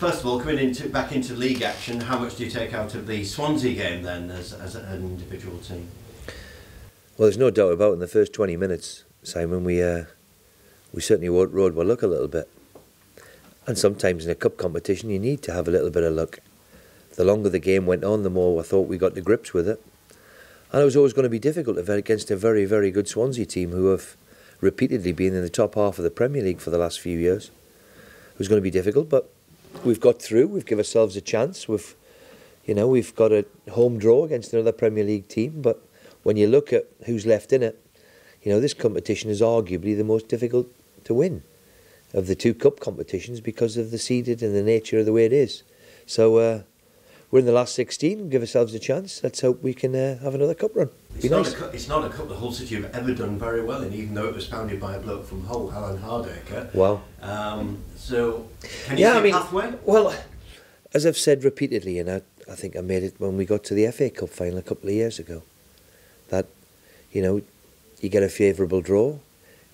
First of all, back into league action, how much do you take out of the Swansea game then, as an individual team? Well, there's no doubt about it. In the first 20 minutes, Simon, we certainly rode our luck a little bit. And sometimes in a cup competition, you need to have a little bit of luck. The longer the game went on, the more I thought we got to grips with it. And it was always going to be difficult against a very, very good Swansea team who have repeatedly been in the top half of the Premier League for the last few years. It was going to be difficult, but we've got through. We've given ourselves a chance. We've got a home draw against another Premier League team. But when you look at who's left in it, this competition is arguably the most difficult to win of the two cup competitions because of the seeded and the nature of the way it is. So we're in the last 16, give ourselves a chance. Let's hope we can have another cup run. It's not a cup that Hull City have ever done very well in, even though it was founded by a bloke from Hull, Alan Hardacre. Wow. So, can you see a pathway? Well, as I've said repeatedly, and I think I made it when we got to the FA Cup final a couple of years ago, that, you get a favourable draw,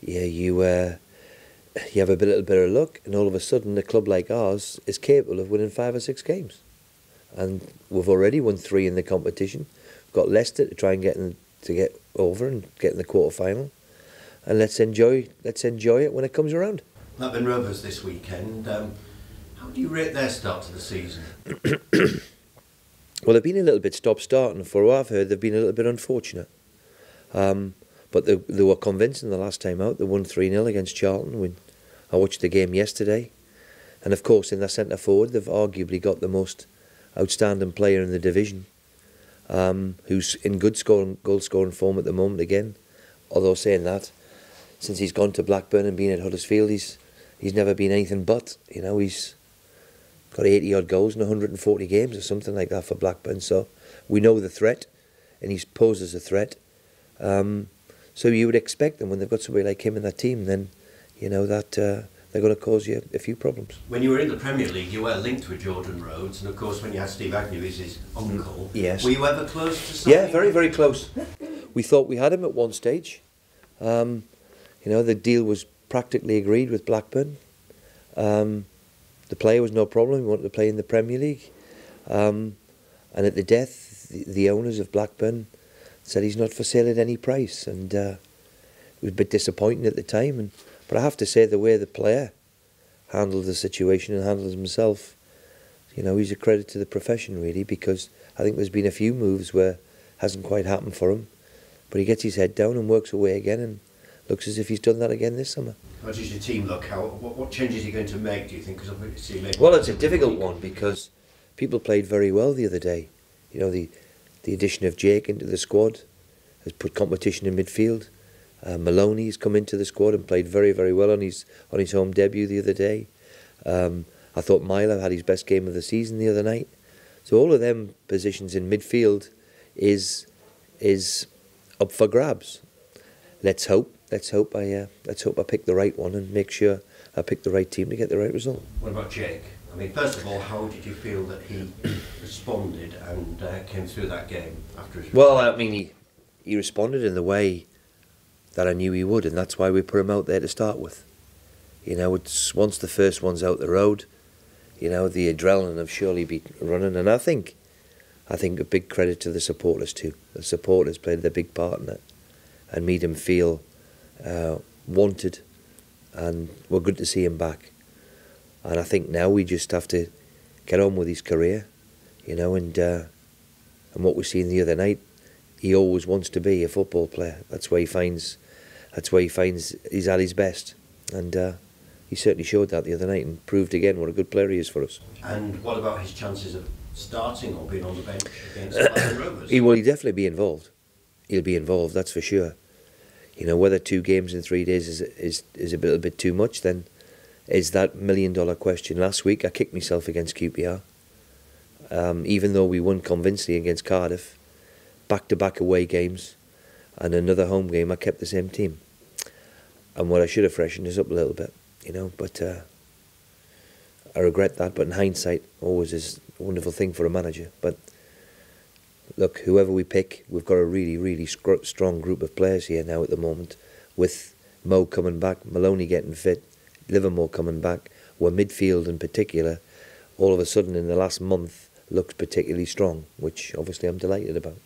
you have a little bit of luck, and all of a sudden a club like ours is capable of winning 5 or 6 games. And we've already won 3 in the competition. We've got Leicester to try and get over and get in the quarter-final. And let's enjoy it when it comes around. Blackburn Rovers this weekend. How do you rate their start to the season? Well, they've been a little bit stop-starting. For what I've heard, they've been a little bit unfortunate. But they were convincing the last time out. They won 3-0 against Charlton. I watched the game yesterday. And of course, in their centre forward, they've arguably got the most outstanding player in the division, who's in good goal-scoring form at the moment again. Although saying that, since he's gone to Blackburn and been at Huddersfield, he's never been anything but. He's got 80-odd goals in 140 games or something like that for Blackburn. So we know the threat, and he's posed as a threat. So you would expect them, when they've got somebody like him in that team, then that they're going to cause you a few problems. When you were in the Premier League, you were linked with Jordan Rhodes, and of course when you had Steve Agnew as his uncle. Yes. Were you ever close to signing? Yeah, very, very close. We thought we had him at one stage. The deal was practically agreed with Blackburn. The player was no problem. He wanted to play in the Premier League. And at the death, the owners of Blackburn said he's not for sale at any price. And it was a bit disappointing at the time. But I have to say, the way the player handled the situation and handled himself, he's a credit to the profession, really, because I think there's been a few moves where it hasn't quite happened for him. But he gets his head down and works away again, and looks as if he's done that again this summer. How does your team look? What changes are you going to make, do you think? Well, it's a difficult one, because people played very well the other day. The addition of Jake into the squad has put competition in midfield. Maloney's come into the squad and played very, very well on his home debut the other day. I thought Myler had his best game of the season the other night. So all of them positions in midfield is up for grabs. Let's hope I pick the right one and make sure I pick the right team to get the right result. What about Jake? First of all, how did you feel that he responded and came through that game after his... Well, he responded in the way that I knew he would, and that's why we put him out there to start with. It's once the first one's out the road, the adrenaline of surely be running, and I think a big credit to the supporters too. The supporters played a big part in it and made him feel wanted, and we're good to see him back. And I think now we just have to get on with his career, and what we seen the other night. He always wants to be a football player. That's where he finds he's at his best, and he certainly showed that the other night and proved again what a good player he is for us. And what about his chances of starting or being on the bench against Blackburn Rovers? Will definitely be involved. He'll be involved, that's for sure. Whether 2 games in 3 days is a little bit too much, then is that $1 million question. Last week I kicked myself against QPR, even though we won convincingly against Cardiff. Back-to-back away games and another home game, I kept the same team. And what I should have freshened is up a little bit, but I regret that. But in hindsight, always is a wonderful thing for a manager. But look, whoever we pick, we've got a really, really strong group of players here now at the moment, with Mo coming back, Maloney getting fit, Livermore coming back, where midfield in particular, all of a sudden in the last month looked particularly strong, which obviously I'm delighted about.